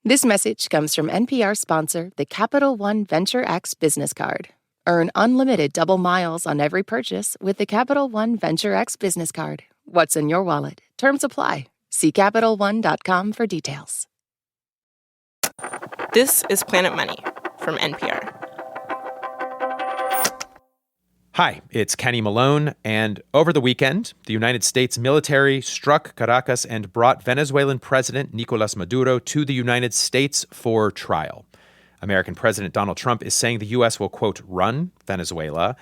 This message comes from NPR sponsor, the Capital One Venture X Business Card. Earn unlimited double miles on every purchase with the Capital One Venture X Business Card. What's in your wallet? Terms apply. See CapitalOne.com for details. This is Planet Money from NPR. Hi, it's Kenny Malone, and over the weekend, the United States military struck Caracas and brought Venezuelan President Nicolás Maduro to the United States for trial. American President Donald Trump is saying the U.S. will, quote, run Venezuela.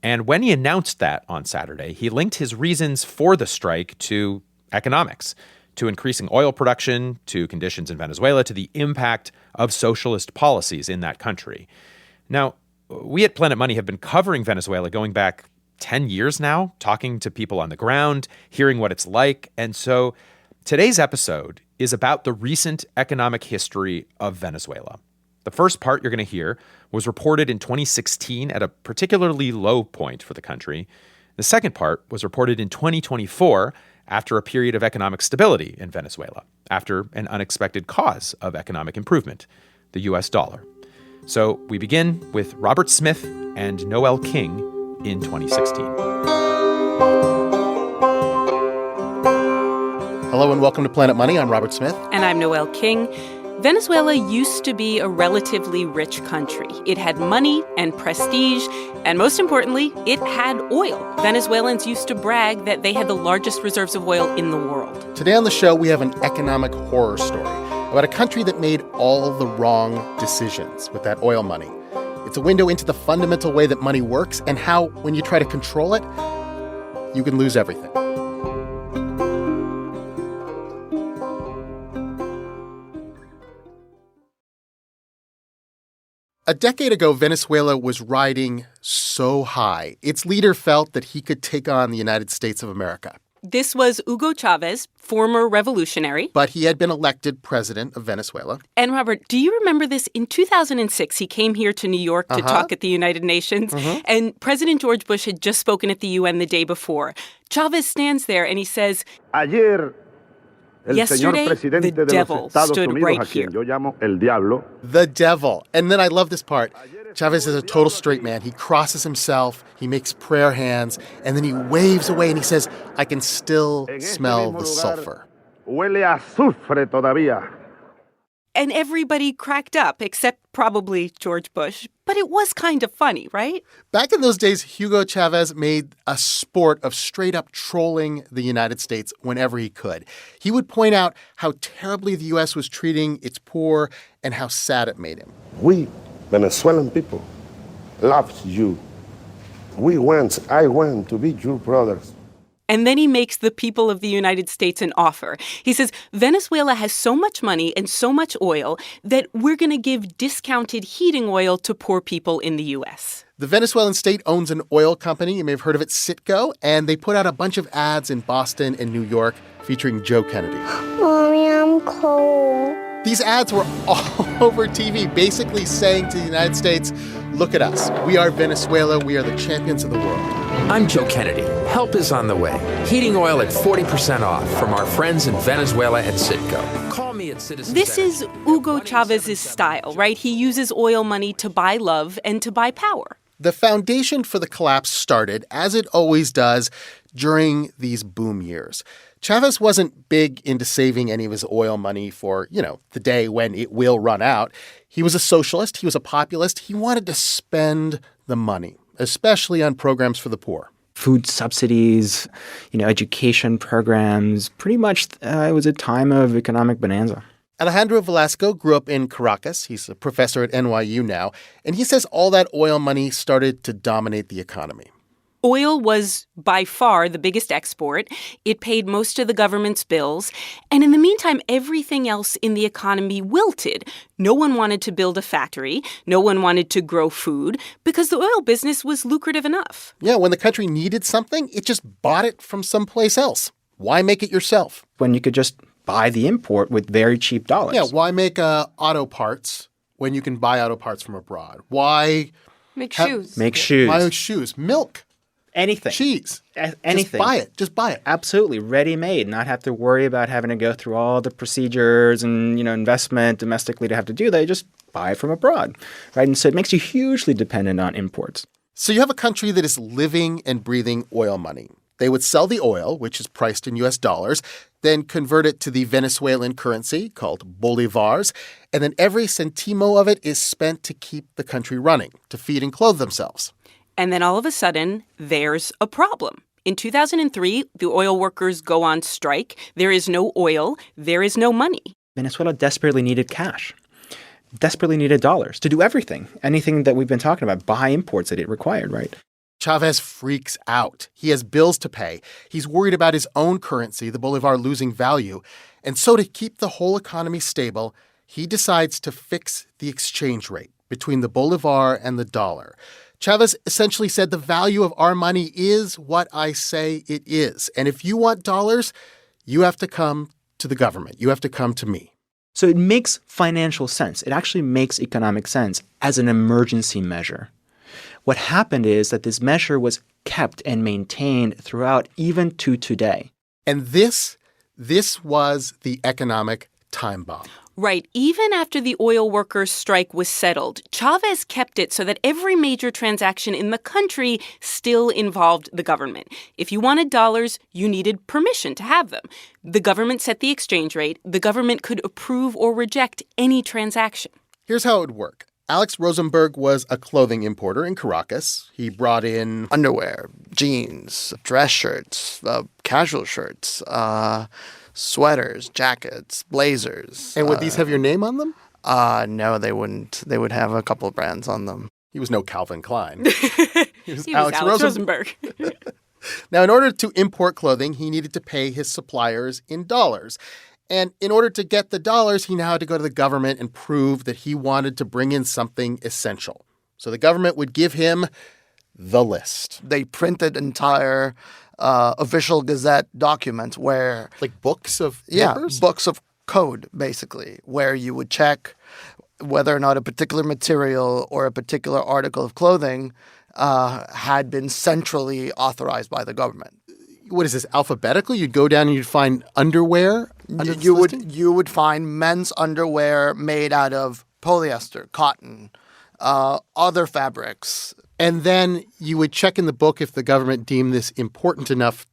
And when he announced that on Saturday, he linked his reasons for the strike to economics, to increasing oil production, to conditions in Venezuela, to the impact of socialist policies in that country. Now, we at Planet Money have been covering Venezuela going back 10 years now, talking to people on the ground, hearing what it's like. And so today's episode is about the recent economic history of Venezuela. The first part you're going to hear was reported in 2016 at a particularly low point for the country. The second part was reported in 2024 after a period of economic stability in Venezuela, after an unexpected cause of economic improvement, the U.S. dollar. So we begin with Robert Smith and Noel King in 2016. Hello and welcome to Planet Money. I'm Robert Smith. And I'm Noel King. Venezuela used to be a relatively rich country. It had money and prestige, and most importantly, it had oil. Venezuelans used to brag that they had the largest reserves of oil in the world. Today on the show, we have an economic horror story about a country that made all the wrong decisions with that oil money. It's a window into the fundamental way that money works and how, when you try to control it, you can lose everything. A decade ago, Venezuela was riding so high. Its leader felt that he could take on the United States of America. This was Hugo Chavez, former revolutionary. But he had been elected president of Venezuela. And Robert, do you remember this? In 2006, he came here to New York to talk at the United Nations. And President George Bush had just spoken at the UN the day before. Chavez stands there and he says, yesterday, the devil stood right here. The devil. And then I love this part. Chavez is a total straight man. He crosses himself, he makes prayer hands, and then he waves away and he says, I can still smell the sulfur. Huele a azufre todavía. And everybody cracked up, except probably George Bush. But it was kind of funny, right? Back in those days, Hugo Chavez made a sport of straight up trolling the United States whenever he could. He would point out how terribly the U.S. was treating its poor and how sad it made him. We, Venezuelan people, loves you. I want to be your brothers. And then he makes the people of the United States an offer. He says, Venezuela has so much money and so much oil that we're going to give discounted heating oil to poor people in the U.S. The Venezuelan state owns an oil company. You may have heard of it, Citgo. And they put out a bunch of ads in Boston and New York featuring Joe Kennedy. Mommy, I'm cold. These ads were all over TV, basically saying to the United States, look at us. We are Venezuela. We are the champions of the world. I'm Joe Kennedy. Help is on the way. Heating oil at 40% off from our friends in Venezuela at Citgo. Call me at Citizen This Center. is Hugo Chavez's style, right? He uses oil money to buy love and to buy power. The foundation for the collapse started, as it always does, during these boom years. Chavez wasn't big into saving any of his oil money for, the day when it will run out. He was a socialist. He was a populist. He wanted to spend the money, especially on programs for the poor. Food subsidies, education programs. Pretty much it was a time of economic bonanza. Alejandro Velasco grew up in Caracas. He's a professor at NYU now. And he says all that oil money started to dominate the economy. Oil was by far the biggest export. It paid most of the government's bills. And in the meantime, everything else in the economy wilted. No one wanted to build a factory. No one wanted to grow food because the oil business was lucrative enough. Yeah, when the country needed something, it just bought it from someplace else. Why make it yourself? When you could just buy the import with very cheap dollars. Yeah, why make auto parts when you can buy auto parts from abroad? Why make shoes? Make shoes. Buy shoes. Milk. Anything. Cheese. Anything. Just buy it. Just buy it. Absolutely. Ready-made. Not have to worry about having to go through all the procedures and, investment domestically to have to do that. You just buy it from abroad, right? And so it makes you hugely dependent on imports. So you have a country that is living and breathing oil money. They would sell the oil, which is priced in U.S. dollars, then convert it to the Venezuelan currency called bolivars, and then every centimo of it is spent to keep the country running, to feed and clothe themselves. And then all of a sudden, there's a problem. In 2003, the oil workers go on strike. There is no oil. There is no money. Venezuela desperately needed cash, desperately needed dollars to do everything, anything that we've been talking about, buy imports that it required, right? Chavez freaks out. He has bills to pay. He's worried about his own currency, the bolivar, losing value. And so to keep the whole economy stable, he decides to fix the exchange rate between the bolivar and the dollar. Chavez essentially said the value of our money is what I say it is. And if you want dollars, you have to come to the government. You have to come to me. So it makes financial sense. It actually makes economic sense as an emergency measure. What happened is that this measure was kept and maintained throughout, even to today. And this was the economic time bomb. Right. Even after the oil workers' strike was settled, Chavez kept it so that every major transaction in the country still involved the government. If you wanted dollars, you needed permission to have them. The government set the exchange rate. The government could approve or reject any transaction. Here's how it would work. Alex Rosenberg was a clothing importer in Caracas. He brought in underwear, jeans, dress shirts, casual shirts, sweaters, jackets, blazers. And would these have your name on them? No, they wouldn't. They would have a couple of brands on them. He was no Calvin Klein. He was Alex Rosenberg. Now, in order to import clothing, he needed to pay his suppliers in dollars. And in order to get the dollars, he now had to go to the government and prove that he wanted to bring in something essential. So the government would give him the list. They printed entire official Gazette documents where... Like books of papers? Yeah, books of code, basically, where you would check whether or not a particular material or a particular article of clothing had been centrally authorized by the government. What is this, alphabetical? You'd go down and you'd find underwear? You would find men's underwear made out of polyester, cotton, other fabrics. And then you would check in the book if the government deemed this important enough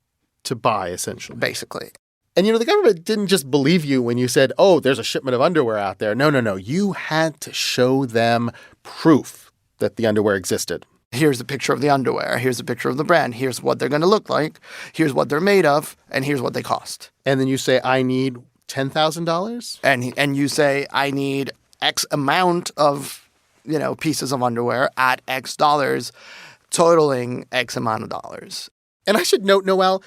to buy, essentially. Basically. And, the government didn't just believe you when you said, oh, there's a shipment of underwear out there. No. You had to show them proof that the underwear existed. Here's a picture of the underwear. Here's a picture of the brand. Here's what they're going to look like. Here's what they're made of. And here's what they cost. And then you say, I need $10,000? And you say, I need X amount of, pieces of underwear at X dollars, totaling X amount of dollars. And I should note, Noel,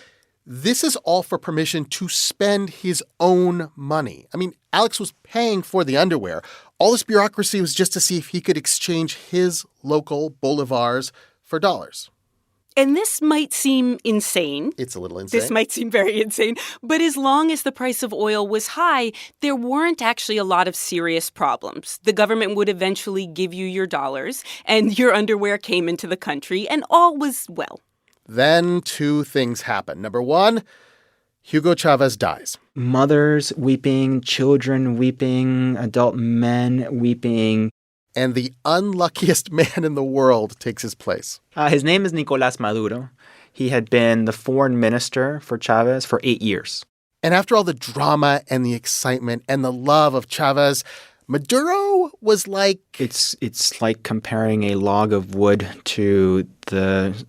this is all for permission to spend his own money. I mean, Alex was paying for the underwear. All this bureaucracy was just to see if he could exchange his local bolivars for dollars. And this might seem insane. It's a little insane. This might seem very insane. But as long as the price of oil was high, there weren't actually a lot of serious problems. The government would eventually give you your dollars, and your underwear came into the country, and all was well. Then two things happen. Number one, Hugo Chavez dies. Mothers weeping, children weeping, adult men weeping. And the unluckiest man in the world takes his place. His name is Nicolás Maduro. He had been the foreign minister for Chavez for 8 years. And after all the drama and the excitement and the love of Chavez, Maduro was like... It's like comparing a log of wood to the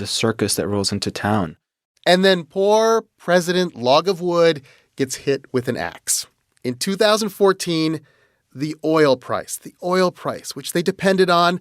circus that rolls into town. And then poor President Log of Wood gets hit with an axe. In 2014, the oil price, which they depended on,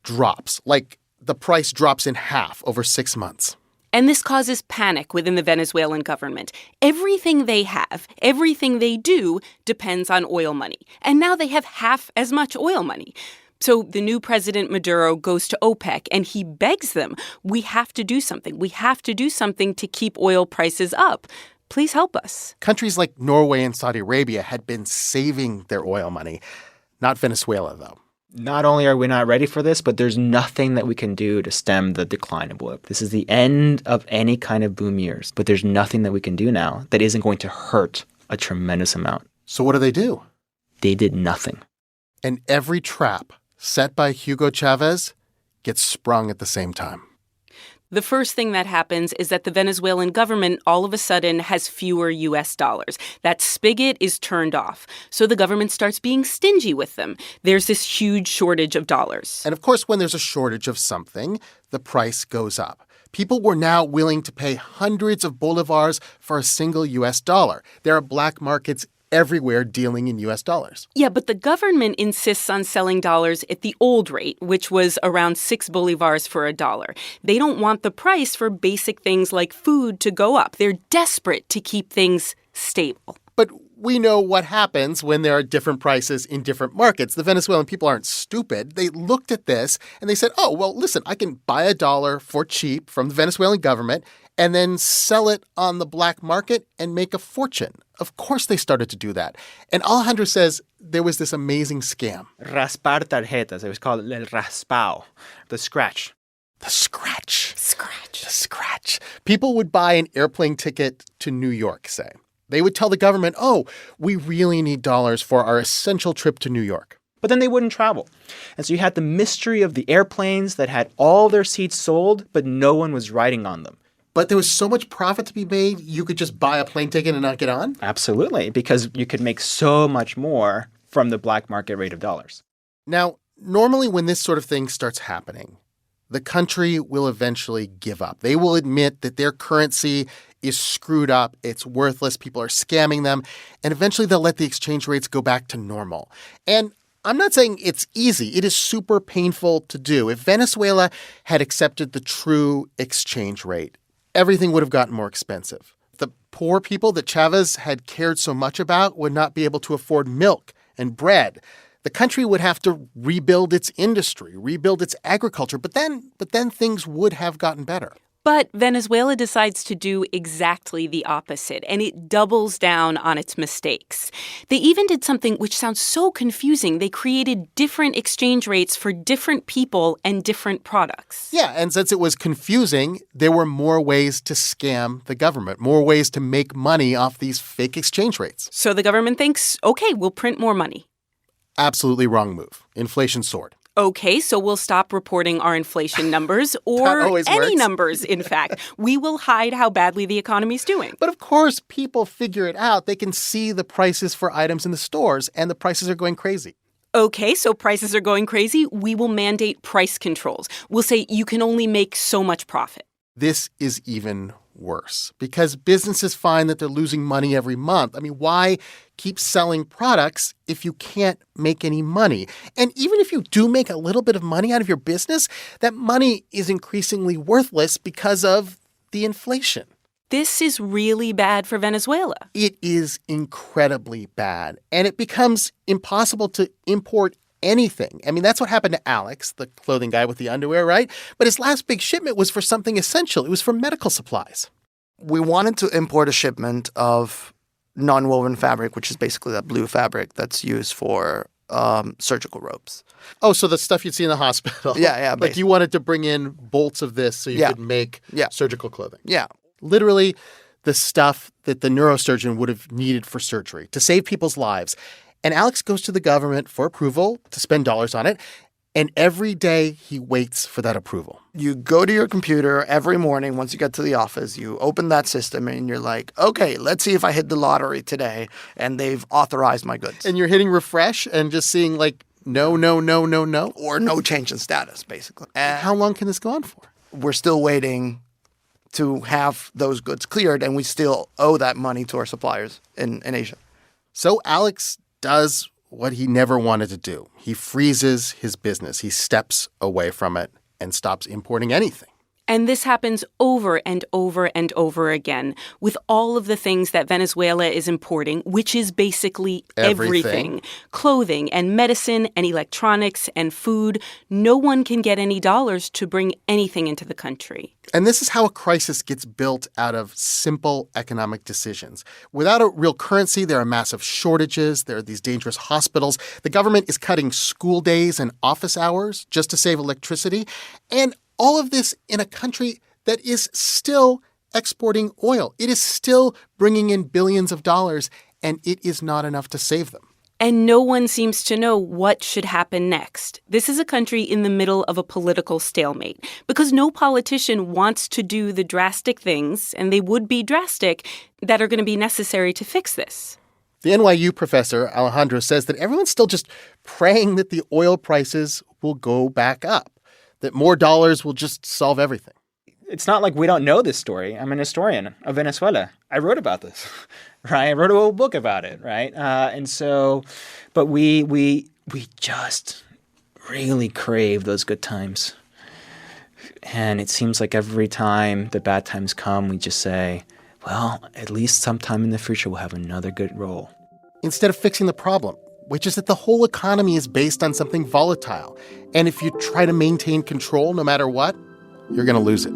drops. Like the price drops in half over 6 months. And this causes panic within the Venezuelan government. Everything they have, everything they do depends on oil money. And now they have half as much oil money. So the new president, Maduro, goes to OPEC and he begs them, we have to do something. We have to do something to keep oil prices up. Please help us. Countries like Norway and Saudi Arabia had been saving their oil money. Not Venezuela, though. Not only are we not ready for this, but there's nothing that we can do to stem the decline of oil. This is the end of any kind of boom years, but there's nothing that we can do now that isn't going to hurt a tremendous amount. So what do? They did nothing. And every trap set by Hugo Chavez gets sprung at the same time. The first thing that happens is that the Venezuelan government all of a sudden has fewer U.S. dollars. That spigot is turned off. So the government starts being stingy with them. There's this huge shortage of dollars. And of course, when there's a shortage of something, the price goes up. People were now willing to pay hundreds of bolivars for a single U.S. dollar. There are black markets everywhere dealing in U.S. dollars. Yeah, but the government insists on selling dollars at the old rate, which was around 6 bolivars for a dollar. They don't want the price for basic things like food to go up. They're desperate to keep things stable. But we know what happens when there are different prices in different markets. The Venezuelan people aren't stupid. They looked at this and they said, oh, well, listen, I can buy a dollar for cheap from the Venezuelan government and then sell it on the black market and make a fortune. Of course they started to do that. And Alejandro says there was this amazing scam. Raspar tarjetas. It was called el raspao, the scratch. The scratch. The scratch. People would buy an airplane ticket to New York, say. They would tell the government, oh, we really need dollars for our essential trip to New York. But then they wouldn't travel. And so you had the mystery of the airplanes that had all their seats sold, but no one was riding on them. But there was so much profit to be made, you could just buy a plane ticket and not get on? Absolutely, because you could make so much more from the black market rate of dollars. Now, normally when this sort of thing starts happening, the country will eventually give up. They will admit that their currency is screwed up, it's worthless, people are scamming them, and eventually they'll let the exchange rates go back to normal. And I'm not saying it's easy. It is super painful to do. If Venezuela had accepted the true exchange rate, everything would have gotten more expensive. The poor people that Chavez had cared so much about would not be able to afford milk and bread. The country would have to rebuild its industry, rebuild its agriculture, but then things would have gotten better. But Venezuela decides to do exactly the opposite, and it doubles down on its mistakes. They even did something which sounds so confusing. They created different exchange rates for different people and different products. Yeah, and since it was confusing, there were more ways to scam the government, more ways to make money off these fake exchange rates. So the government thinks, okay, we'll print more money. Absolutely wrong move. Inflation soared. Okay, so we'll stop reporting our inflation numbers or any numbers, in fact. We will hide how badly the economy's doing. But of course, people figure it out. They can see the prices for items in the stores, and the prices are going crazy. Okay, so prices are going crazy. We will mandate price controls. We'll say you can only make so much profit. This is even worse because businesses find that they're losing money every month. I mean, why keep selling products if you can't make any money? And even if you do make a little bit of money out of your business, that money is increasingly worthless because of the inflation. This is really bad for Venezuela. It is incredibly bad. And it becomes impossible to import anything. I mean, that's what happened to Alex, the clothing guy with the underwear, right? But his last big shipment was for something essential. It was for medical supplies. We wanted to import a shipment of nonwoven fabric, which is basically that blue fabric that's used for surgical ropes. Oh, so the stuff you'd see in the hospital. Yeah. Like you wanted to bring in bolts of this so you could make surgical clothing. Yeah. Literally the stuff that the neurosurgeon would have needed for surgery to save people's lives. And Alex goes to the government for approval to spend dollars on it. And every day he waits for that approval. You go to your computer every morning once you get to the office. You open that system and you're like, okay, let's see if I hit the lottery today. And they've authorized my goods. And you're hitting refresh and just seeing like, no. Or no change in status, basically. And how long can this go on for? We're still waiting to have those goods cleared. And we still owe that money to our suppliers in Asia. So Alex does what he never wanted to do. He freezes his business. He steps away from it and stops importing anything. And this happens over and over and over again with all of the things that Venezuela is importing, which is basically everything. Clothing and medicine and electronics and food. No one can get any dollars to bring anything into the country. And this is how a crisis gets built out of simple economic decisions. Without a real currency, there are massive shortages. There are these dangerous hospitals. The government is cutting school days and office hours just to save electricity. And all of this in a country that is still exporting oil. It is still bringing in billions of dollars, and it is not enough to save them. And no one seems to know what should happen next. This is a country in the middle of a political stalemate because no politician wants to do the drastic things, and they would be drastic, that are going to be necessary to fix this. The NYU professor, Alejandro, says that everyone's still just praying that the oil prices will go back up, that more dollars will just solve everything. It's not like we don't know this story. I'm an historian of Venezuela. I wrote about this, right? I wrote a whole book about it, right? But we just really crave those good times. And it seems like every time the bad times come, we just say, well, at least sometime in the future we'll have another good roll. Instead of fixing the problem, which is that the whole economy is based on something volatile. And if you try to maintain control no matter what, you're going to lose it.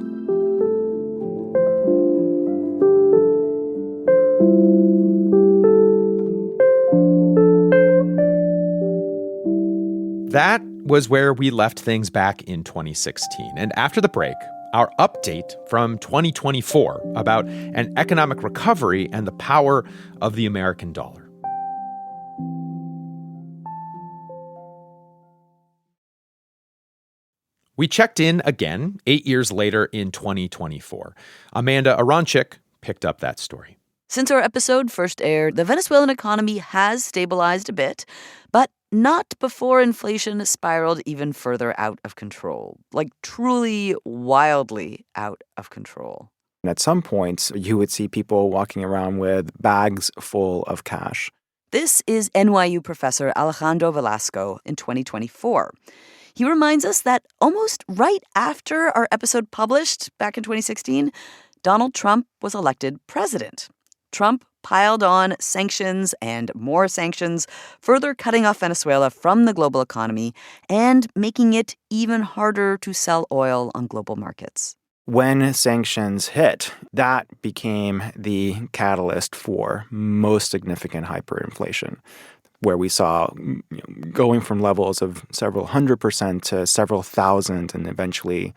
That was where we left things back in 2016. And after the break, our update from 2024 about an economic recovery and the power of the American dollar. We checked in again 8 years later in 2024. Amanda Aronchik picked up that story. Since our episode first aired, the Venezuelan economy has stabilized a bit, but not before inflation spiraled even further out of control, like truly wildly out of control. And at some points, you would see people walking around with bags full of cash. This is NYU professor Alejandro Velasco in 2024. He reminds us that almost right after our episode published back in 2016, Donald Trump was elected president. Trump piled on sanctions and more sanctions, further cutting off Venezuela from the global economy and making it even harder to sell oil on global markets. When sanctions hit, that became the catalyst for most significant hyperinflation, where we saw going from levels of several 100% to several thousand and eventually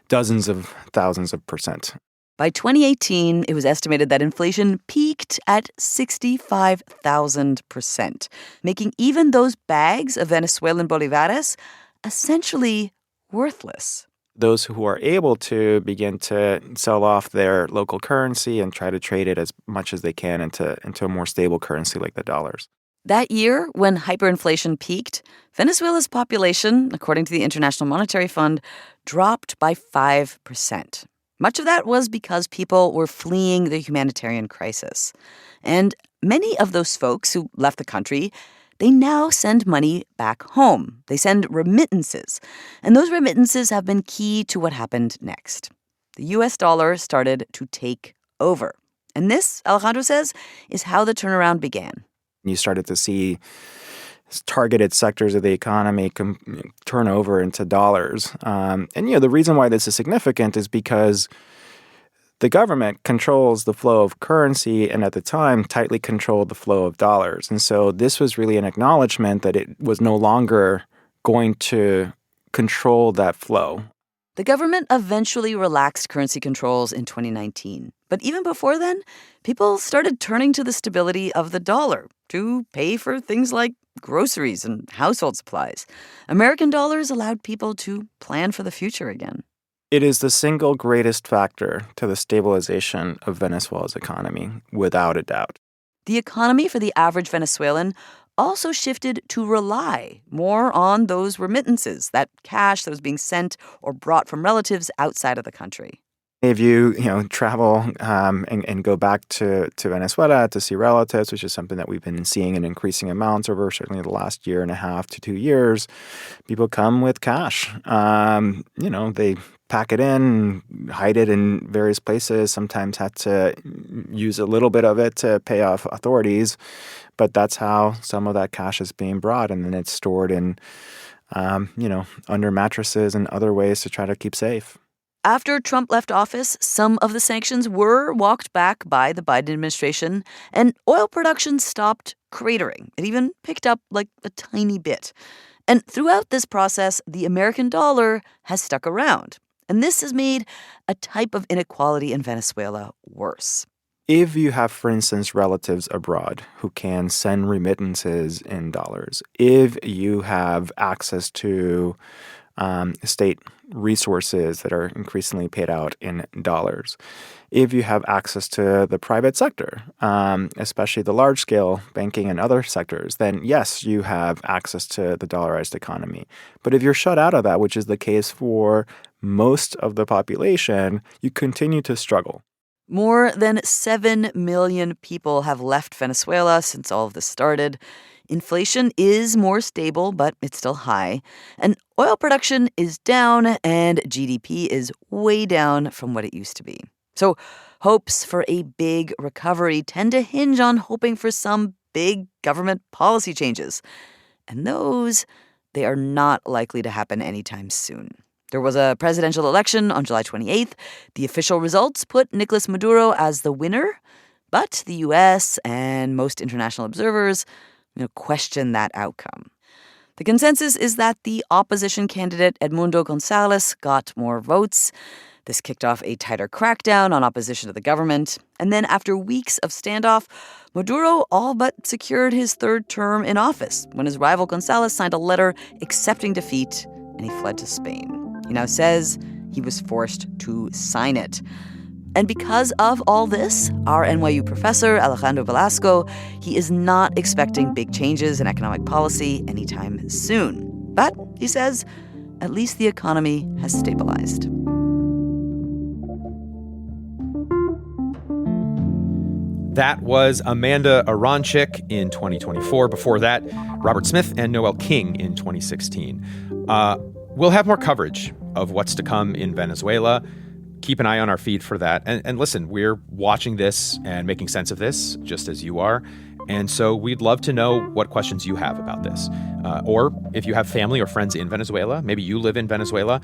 dozens of thousands of percent. By 2018, it was estimated that inflation peaked at 65,000%, making even those bags of Venezuelan bolivares essentially worthless. Those who are able to begin to sell off their local currency and try to trade it as much as they can into a more stable currency like the dollars. That year, when hyperinflation peaked, Venezuela's population, according to the International Monetary Fund, dropped by 5%. Much of that was because people were fleeing the humanitarian crisis. And many of those folks who left the country, they now send money back home. They send remittances. And those remittances have been key to what happened next. The U.S. dollar started to take over. And this, Alejandro says, is how the turnaround began. You started to see targeted sectors of the economy turn over into dollars. The reason why this is significant is because the government controls the flow of currency and at the time tightly controlled the flow of dollars. And so this was really an acknowledgement that it was no longer going to control that flow. The government eventually relaxed currency controls in 2019. But even before then, people started turning to the stability of the dollar to pay for things like groceries and household supplies. American dollars allowed people to plan for the future again. It is the single greatest factor to the stabilization of Venezuela's economy, without a doubt. The economy for the average Venezuelan also shifted to rely more on those remittances, that cash that was being sent or brought from relatives outside of the country. If you travel and go back to Venezuela to see relatives, which is something that we've been seeing in increasing amounts over certainly the last year and a half to 2 years, people come with cash. They pack it in, hide it in various places, sometimes had to use a little bit of it to pay off authorities. But that's how some of that cash is being brought, and then it's stored in, under mattresses and other ways to try to keep safe. After Trump left office, some of the sanctions were walked back by the Biden administration, and oil production stopped cratering. It even picked up like a tiny bit. And throughout this process, the American dollar has stuck around. And this has made a type of inequality in Venezuela worse. If you have, for instance, relatives abroad who can send remittances in dollars, if you have access to state resources that are increasingly paid out in dollars, if you have access to the private sector, especially the large-scale banking and other sectors, then yes, you have access to the dollarized economy. But if you're shut out of that, which is the case for most of the population, you continue to struggle. More than 7 million people have left Venezuela since all of this started. Inflation is more stable, but it's still high. And oil production is down, and GDP is way down from what it used to be. So hopes for a big recovery tend to hinge on hoping for some big government policy changes. And those, they are not likely to happen anytime soon. There was a presidential election on July 28th. The official results put Nicolás Maduro as the winner, but the U.S. and most international observers question that outcome. The consensus is that the opposition candidate Edmundo González got more votes. This kicked off a tighter crackdown on opposition to the government. And then after weeks of standoff, Maduro all but secured his third term in office when his rival González signed a letter accepting defeat, and he fled to Spain. He now says he was forced to sign it. And because of all this, our NYU professor, Alejandro Velasco, he is not expecting big changes in economic policy anytime soon. But, he says, at least the economy has stabilized. That was Amanda Aronczyk in 2024. Before that, Robert Smith and Noel King in 2016. We'll have more coverage of what's to come in Venezuela. Keep an eye on our feed for that. And listen, we're watching this and making sense of this, just as you are. And so we'd love to know what questions you have about this. Or if you have family or friends in Venezuela, maybe you live in Venezuela,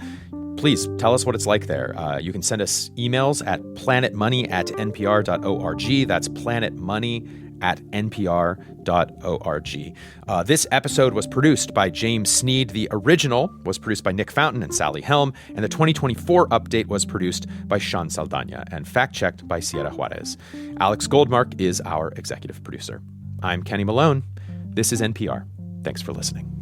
please tell us what it's like there. You can send us emails at planetmoney@npr.org. That's planetmoney@npr.org. This episode was produced by James Sneed. The original was produced by Nick Fountain and Sally Helm. And the 2024 update was produced by Sean Saldana and fact-checked by Sierra Juarez. Alex Goldmark is our executive producer. I'm Kenny Malone. This is NPR. Thanks for listening.